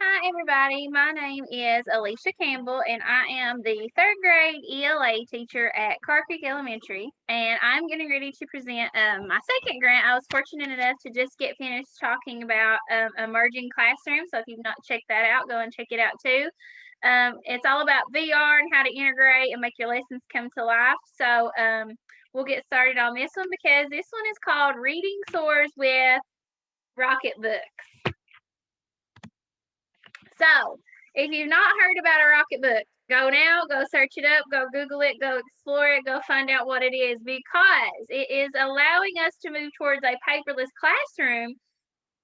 Hi, everybody. My name is Elisha Campbell, and I am the third grade ELA teacher at Car Creek Elementary. And I'm getting ready to present my second grant. I was fortunate enough to just get finished talking about emerging classroom. So if you've not checked that out, go and check it out too. It's all about VR and how to integrate and make your lessons come to life. So we'll get started on this one because this one is called Reading Soars with Rocketbooks. So, if you've not heard about a Rocketbook, go now, go search it up, go Google it, go explore it, go find out what it is because it is allowing us to move towards a paperless classroom,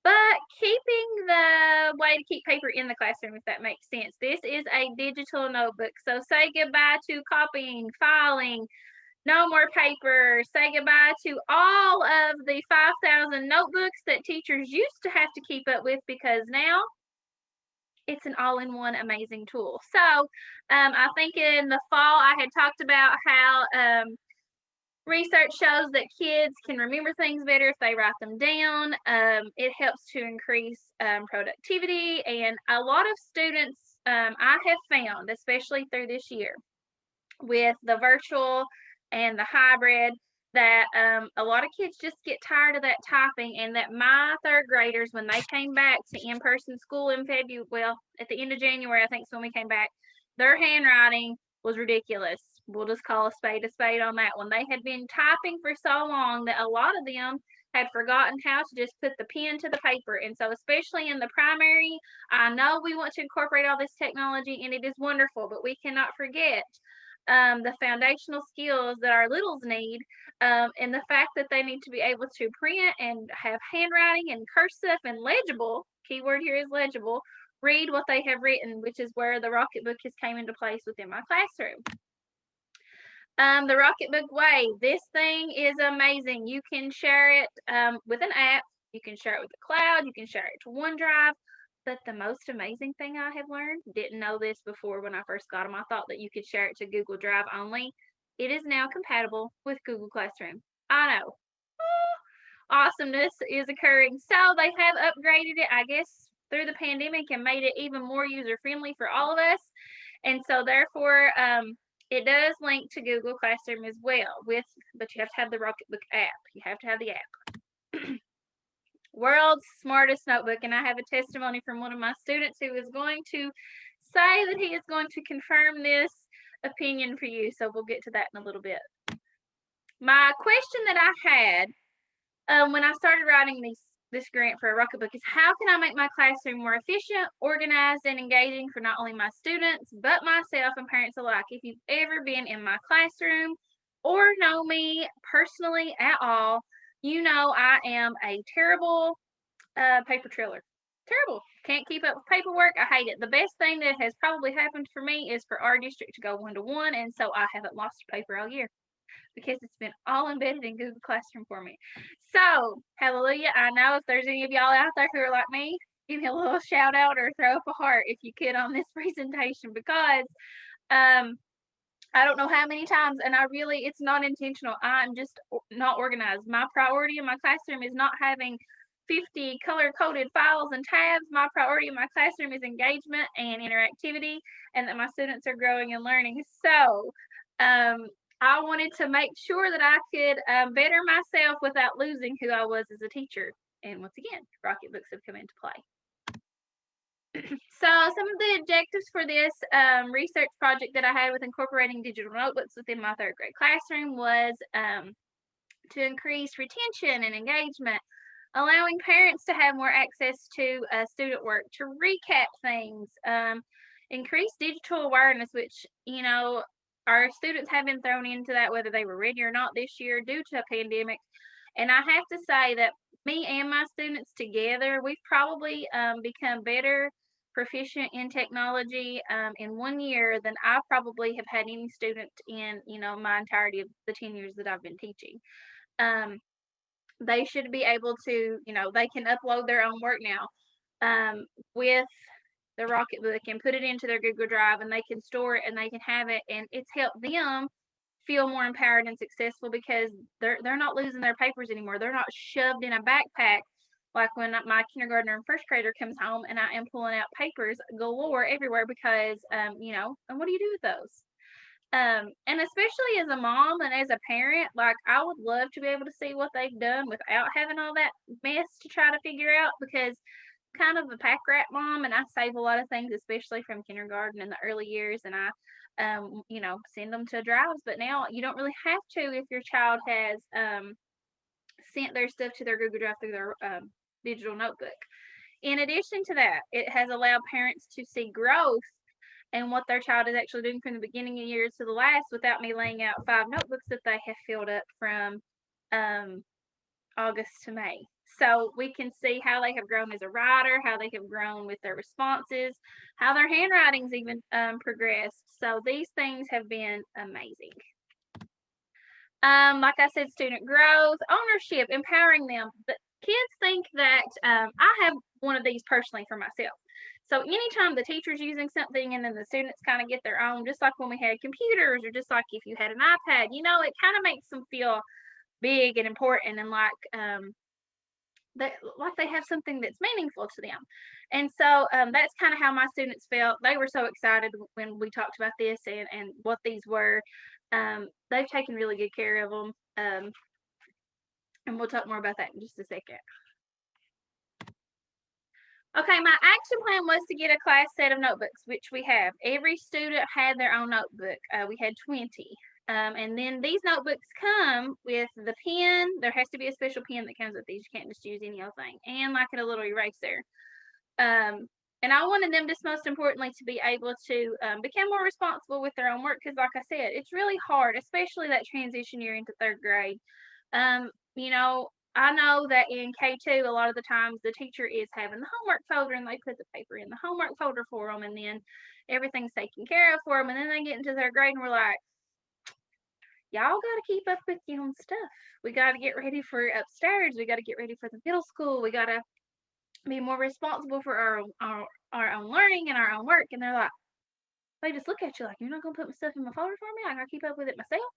but keeping the way to keep paper in the classroom, if that makes sense. This is a digital notebook. So, say goodbye to copying, filing, no more paper. Say goodbye to all of the 5,000 notebooks that teachers used to have to keep up with because now it's an all-in-one amazing tool. So I think in the fall I had talked about how research shows that kids can remember things better if they write them down. It helps to increase productivity, and a lot of students I have found, especially through this year with the virtual and the hybrid, that a lot of kids just get tired of that typing, and that my third graders, when they came back to in-person school in February, well, at the end of January, I think is when we came back, their handwriting was ridiculous. We'll just call a spade on that one. They had been typing for so long that a lot of them had forgotten how to just put the pen to the paper. And so, especially in the primary, I know we want to incorporate all this technology, and it is wonderful, but we cannot forget the foundational skills that our littles need, and the fact that they need to be able to print and have handwriting and cursive and legible, keyword here is legible, read what they have written, which is where the Rocketbook has came into place within my classroom. The Rocketbook Way, this thing is amazing. You can share it with an app, you can share it with the cloud, you can share it to OneDrive. But the most amazing thing I have learned, didn't know this before when I first got them. I thought that you could share it to Google Drive only. It is now compatible with Google Classroom. I know. Awesomeness is occurring. So they have upgraded it, I guess, through the pandemic and made it even more user friendly for all of us. And so therefore, it does link to Google Classroom as well but you have to have the Rocketbook app. You have to have the app. World's smartest notebook, and I have a testimony from one of my students who is going to say that he is going to confirm this opinion for you. So we'll get to that in a little bit. My question that I had when I started writing this grant for a Rocketbook is how can I make my classroom more efficient, organized, and engaging for not only my students, but myself and parents alike. If you've ever been in my classroom or know me personally at all, you know I am a terrible paper trailer. Terrible. Can't keep up with paperwork. I hate it. The best thing that has probably happened for me is for our district to go 1-to-1, and so I haven't lost a paper all year because it's been all embedded in Google Classroom for me. So, hallelujah. I know if there's any of y'all out there who are like me, give me a little shout out or throw up a heart if you could on this presentation because I don't know how many times, and it's not intentional. I'm just not organized. My priority in my classroom is not having 50 color-coded files and tabs. My priority in my classroom is engagement and interactivity, and that my students are growing and learning. So, I wanted to make sure that I could better myself without losing who I was as a teacher. And once again, Rocketbooks have come into play. So some of the objectives for this research project that I had with incorporating digital notebooks within my third grade classroom was to increase retention and engagement, allowing parents to have more access to student work, to recap things, increase digital awareness, which, our students have been thrown into that whether they were ready or not this year due to a pandemic. And I have to say that me and my students together, we've probably become better proficient in technology in 1 year than I probably have had any student in, my entirety of the 10 years that I've been teaching. They should be able to, they can upload their own work now with the Rocketbook and put it into their Google Drive, and they can store it and they can have it, and it's helped them feel more empowered and successful because they're not losing their papers anymore. They're not shoved in a backpack like when my kindergartner and first grader comes home and I am pulling out papers galore everywhere because, you know, and what do you do with those? And especially as a mom and as a parent, like I would love to be able to see what they've done without having all that mess to try to figure out, because kind of a pack rat mom and I save a lot of things, especially from kindergarten in the early years, and I you know, send them to drives. But now you don't really have to if your child has sent their stuff to their Google Drive through their digital notebook. In addition to that, it has allowed parents to see growth and what their child is actually doing from the beginning of years to the last without me laying out 5 notebooks that they have filled up from August to May. So we can see how they have grown as a writer, how they have grown with their responses, how their handwriting's even progressed. So these things have been amazing. Like I said, student growth, ownership, empowering them. The kids think that I have one of these personally for myself. So anytime the teacher's using something and then the students kind of get their own, just like when we had computers or just like if you had an iPad, you know, it kind of makes them feel big and important and like they have something that's meaningful to them. And so that's kind of how my students felt. They were so excited when we talked about this and what these were. They've taken really good care of them. And we'll talk more about that in just a second. Okay, my action plan was to get a class set of notebooks, which we have. Every student had their own notebook. We had 20. And then these notebooks come with the pen. There has to be a special pen that comes with these. You can't just use any old thing. And like a little eraser. And I wanted them just most importantly to be able to become more responsible with their own work, because like I said, it's really hard, especially that transition year into 3rd grade. You know, I know that in K2, a lot of the times the teacher is having the homework folder and they put the paper in the homework folder for them, and then everything's taken care of for them. And then they get into 3rd grade and we're like, y'all got to keep up with your own stuff. We got to get ready for upstairs. We got to get ready for the middle school. We got to be more responsible for our own learning and our own work. And they're like, they just look at you like, you're not going to put my stuff in my folder for me? I got to keep up with it myself.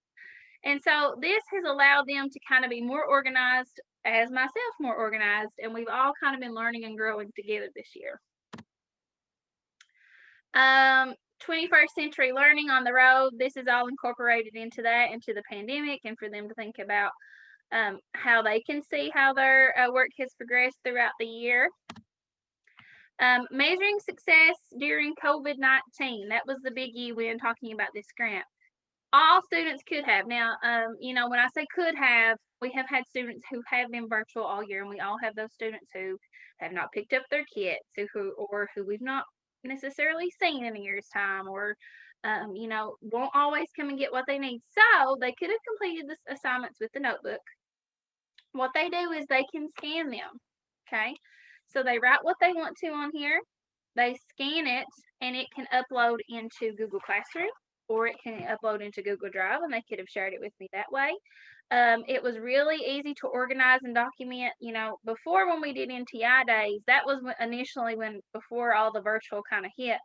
And so this has allowed them to kind of be more organized, as myself more organized, and we've all kind of been learning and growing together this year. 21st century learning on the road. This is all incorporated into that, into the pandemic, and for them to think about how they can see how their work has progressed throughout the year. Measuring success during COVID-19. That was the biggie when talking about this grant. All students could have. Now, you know, when I say could have, we have had students who have been virtual all year, and we all have those students who have not picked up their kits, who we've not necessarily seen in a year's time, or you know, won't always come and get what they need. So they could have completed the assignments with the notebook. What they do is they can scan them. Okay, so they write what they want to on here, they scan it, and it can upload into Google Classroom, or it can upload into Google Drive, and they could have shared it with me that way. It was really easy to organize and document. You know, before when we did NTI days, that was initially before all the virtual kind of hit,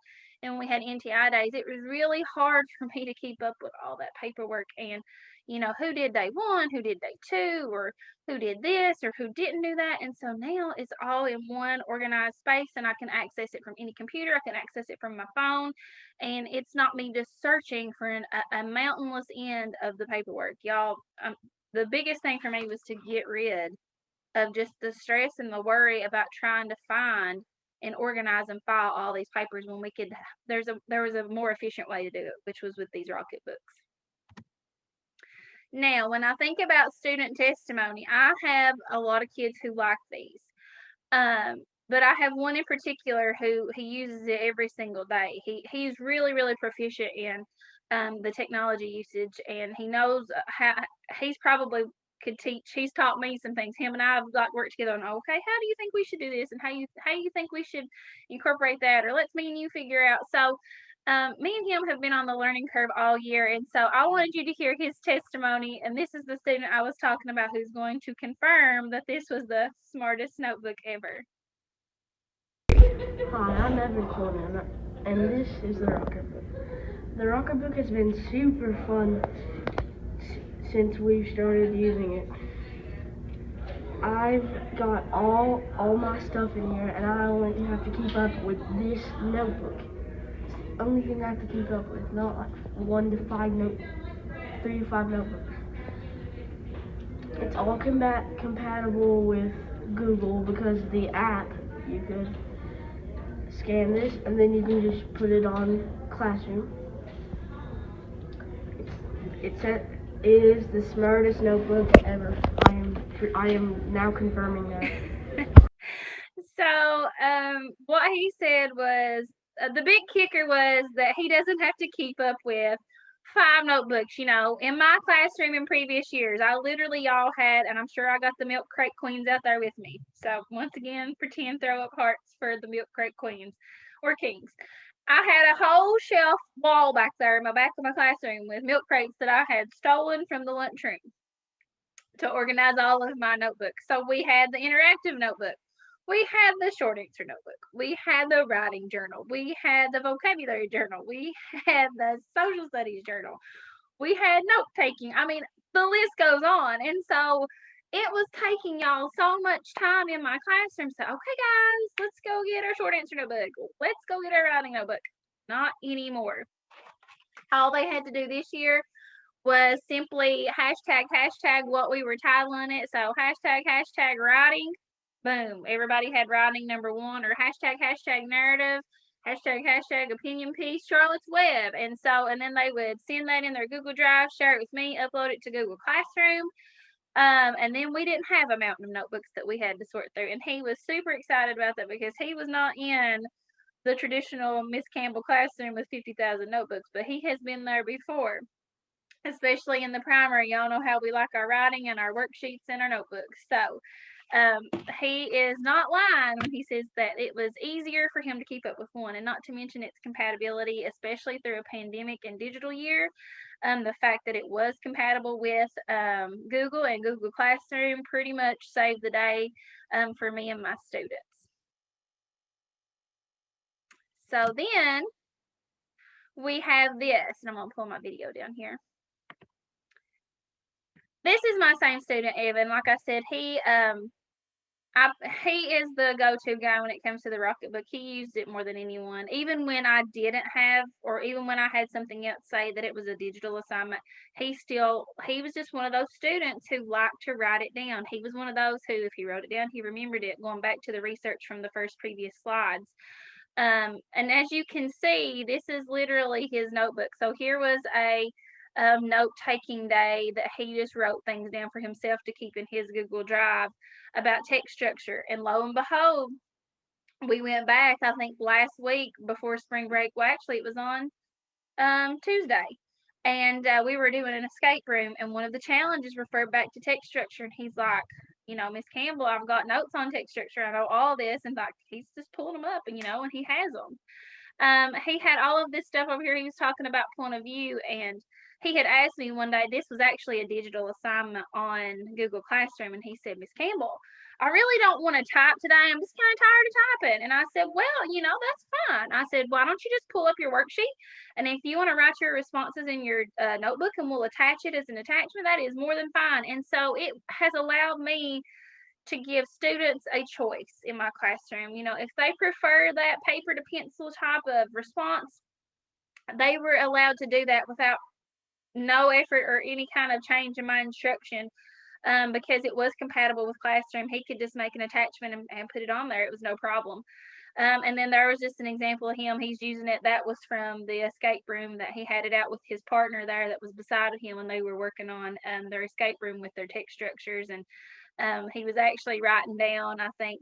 and we had NTI days, it was really hard for me to keep up with all that paperwork and, you know, who did day 1, who did day 2, or who did this or who didn't do that. And so now it's all in one organized space, and I can access it from any computer. I can access it from my phone, and it's not me just searching for a mountainous end of the paperwork. Y'all, the biggest thing for me was to get rid of just the stress and the worry about trying to find and organize and file all these papers when we could. There was a more efficient way to do it, which was with these Rocketbooks. Now, when I think about student testimony, I have a lot of kids who like these. But I have one in particular who he uses it every single day. He's really, really proficient in the technology usage, and he knows how. He's probably could teach. He's taught me some things. Him and I have like worked together on, okay, how do you think we should do this, and how you think we should incorporate that, or let's me and you figure out. So me and him have been on the learning curve all year, and so I wanted you to hear his testimony, and this is the student I was talking about who's going to confirm that this was the smartest notebook ever. Hi, I'm Evan Coleman, and this is the Rocketbook. The Rocketbook has been super fun since we've started using it. I've got all my stuff in here, and I only have to keep up with this notebook. It's the only thing I have to keep up with, not like 3 to 5 notebooks. It's all compatible with Google because the app, you could scan this and then you can just put it on Classroom. It is the smartest notebook ever. I am now confirming that. So, what he said was the big kicker was that he doesn't have to keep up with 5 notebooks. You know, in my classroom in previous years, I literally all had, and I'm sure I got the milk crate queens out there with me. So, once again, pretend throw up hearts for the milk crate queens or kings. I had a whole shelf wall back there in my back of my classroom with milk crates that I had stolen from the lunchroom to organize all of my notebooks. So we had the interactive notebook. We had the short answer notebook. We had the writing journal. We had the vocabulary journal. We had the social studies journal. We had note taking. I mean, the list goes on. And so it was taking y'all so much time in my classroom. So, okay, guys, let's go get our short answer notebook. Let's go get our writing notebook. Not anymore. All they had to do this year was simply hashtag what we were titling it. So hashtag writing. Boom. Everybody had writing number 1, or hashtag narrative, hashtag opinion piece, Charlotte's Web. And then they would send that in their Google Drive, share it with me, upload it to Google Classroom. And then we didn't have a mountain of notebooks that we had to sort through. And he was super excited about that because he was not in the traditional Miss Campbell classroom with 50,000 notebooks, but he has been there before. Especially in the primary, y'all know how we like our writing and our worksheets and our notebooks. So he is not lying when he says that it was easier for him to keep up with one, and not to mention its compatibility, especially through a pandemic and digital year. The fact that it was compatible with Google and Google Classroom pretty much saved the day for me and my students. So then we have this, and I'm going to pull my video down here. This is my same student, Evan. Like I said, he is the go-to guy when it comes to the Rocketbook. He used it more than anyone. Even when I didn't have, or even when I had something else say that it was a digital assignment, he was just one of those students who liked to write it down. He was one of those who, if he wrote it down, he remembered it, going back to the research from the first previous slides. And as you can see, this is literally his notebook. So here was a note-taking day that he just wrote things down for himself to keep in his Google Drive about text structure. And lo and behold, we went back, I think last week before spring break. Well, actually, it was on Tuesday. And we were doing an escape room, and one of the challenges referred back to text structure. And he's like, Miss Campbell, I've got notes on text structure. I know all this. And like, he's just pulling them up, and he has them. He had all of this stuff over here. He was talking about point of view, and he had asked me one day, this was actually a digital assignment on Google Classroom, and he said, Miss Campbell, I really don't want to type today. I'm just kind of tired of typing. And I said, well, that's fine. I said, why don't you just pull up your worksheet? And if you want to write your responses in your notebook and we'll attach it as an attachment, that is more than fine. And so it has allowed me to give students a choice in my classroom. If they prefer that paper to pencil type of response, they were allowed to do that without no effort or any kind of change in my instruction, because it was compatible with Classroom. He could just make an attachment and put it on there. It was no problem. And then there was just an example of him. He's using it. That was from the escape room that he had it out with his partner there that was beside of him when they were working on their escape room with their text structures. And he was actually writing down, I think,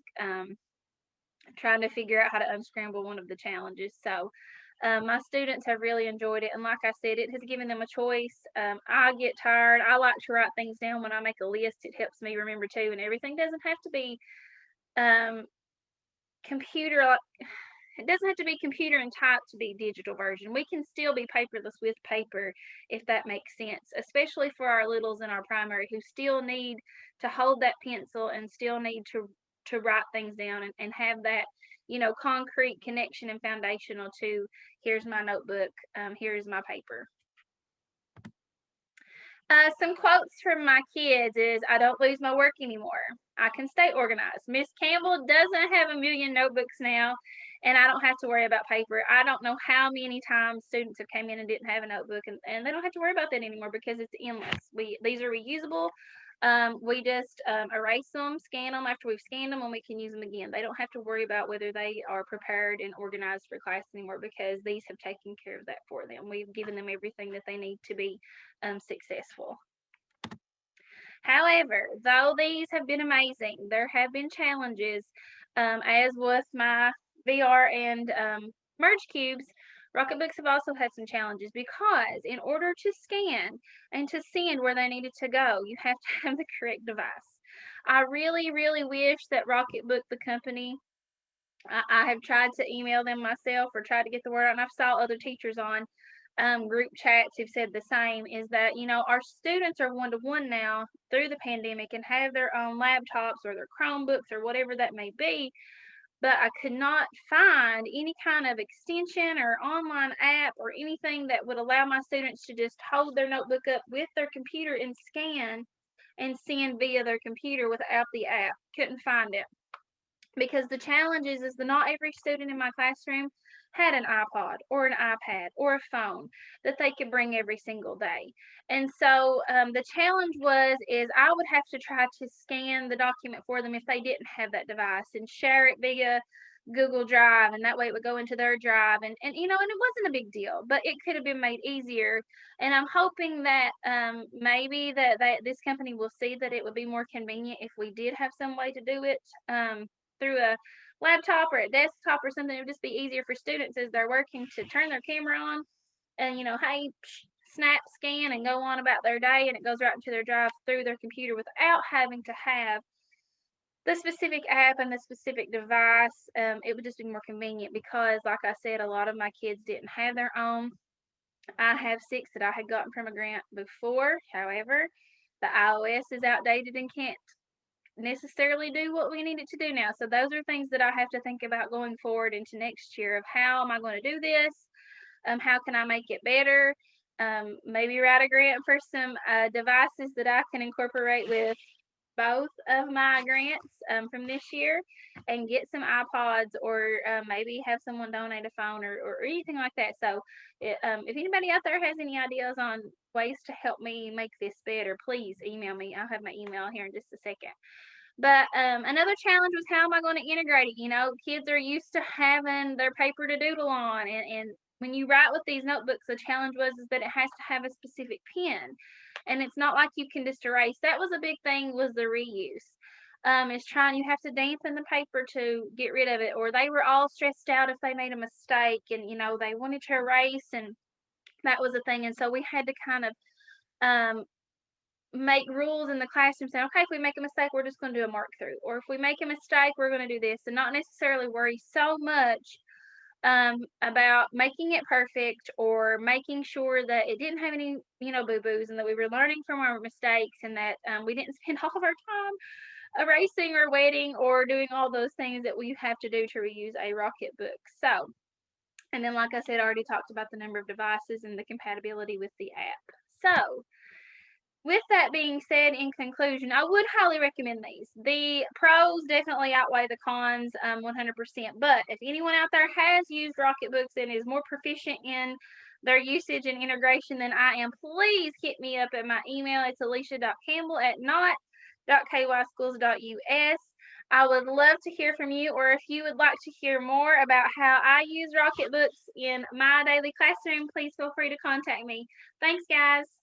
trying to figure out how to unscramble one of the challenges. So my students have really enjoyed it. And like I said, it has given them a choice. I get tired. I like to write things down when I make a list. It helps me remember too. And everything doesn't have to be computer. It doesn't have to be computer and type to be digital version. We can still be paperless with paper, if that makes sense, especially for our littles in our primary who still need to hold that pencil and still need to write things down and have that concrete connection and foundational to, here's my notebook, here's my paper. Some quotes from my kids is, I don't lose my work anymore. I can stay organized. Miss Campbell doesn't have a million notebooks now, and I don't have to worry about paper. I don't know how many times students have came in and didn't have a notebook, and they don't have to worry about that anymore because it's endless. These are reusable. We just erase them, scan them after we've scanned them, and we can use them again. They don't have to worry about whether they are prepared and organized for class anymore because these have taken care of that for them. We've given them everything that they need to be successful. However, though these have been amazing, there have been challenges, as with my VR and merge cubes. Rocketbooks have also had some challenges because in order to scan and to send where they needed to go, you have to have the correct device. I really, really wish that Rocketbook, the company, I have tried to email them myself or tried to get the word out, and I've saw other teachers on group chats who've said the same, is that, our students are one-to-one now through the pandemic and have their own laptops or their Chromebooks or whatever that may be, but I could not find any kind of extension or online app or anything that would allow my students to just hold their notebook up with their computer and scan and send via their computer without the app. Couldn't find it. Because the challenge is that not every student in my classroom had an iPod or an iPad or a phone that they could bring every single day. And so the challenge is I would have to try to scan the document for them if they didn't have that device and share it via Google Drive, and that way it would go into their drive, and and it wasn't a big deal, but it could have been made easier. And I'm hoping that maybe that this company will see that it would be more convenient if we did have some way to do it through a laptop or a desktop or something. It would just be easier for students as they're working to turn their camera on and, hey, snap, scan, and go on about their day, and it goes right into their drive through their computer without having to have the specific app and the specific device. It would just be more convenient because, like I said, a lot of my kids didn't have their own. I have 6 that I had gotten from a grant before. However, the iOS is outdated and can't necessarily do what we need it to do now. So those are things that I have to think about going forward into next year of how am I going to do this? How can I make it better? Maybe write a grant for some devices that I can incorporate with both of my grants from this year and get some iPods, or maybe have someone donate a phone or anything like that. So if anybody out there has any ideas on ways to help me make this better, please email me. I'll have my email here in just a second. But another challenge was, how am I going to integrate it? Kids are used to having their paper to doodle on, and when you write with these notebooks, the challenge is that it has to have a specific pen, and it's not like you can just erase. That was a big thing, was the reuse. You have to dampen the paper to get rid of it, or they were all stressed out if they made a mistake, and they wanted to erase, and that was a thing. And so we had to kind of make rules in the classroom saying, okay, if we make a mistake, we're just going to do a mark through, or if we make a mistake, we're going to do this, and not necessarily worry so much about making it perfect or making sure that it didn't have any, boo-boos, and that we were learning from our mistakes, and that we didn't spend all of our time erasing or wetting or doing all those things that we have to do to reuse a Rocketbook. So, and then, like I said, I already talked about the number of devices and the compatibility with the app. So, with that being said, in conclusion, I would highly recommend these. The pros definitely outweigh the cons 100%. But if anyone out there has used Rocketbooks and is more proficient in their usage and integration than I am, please hit me up at my email. It's alicia.campbell@not.kyschools.us. I would love to hear from you, or if you would like to hear more about how I use Rocketbooks in my daily classroom, please feel free to contact me. Thanks, guys.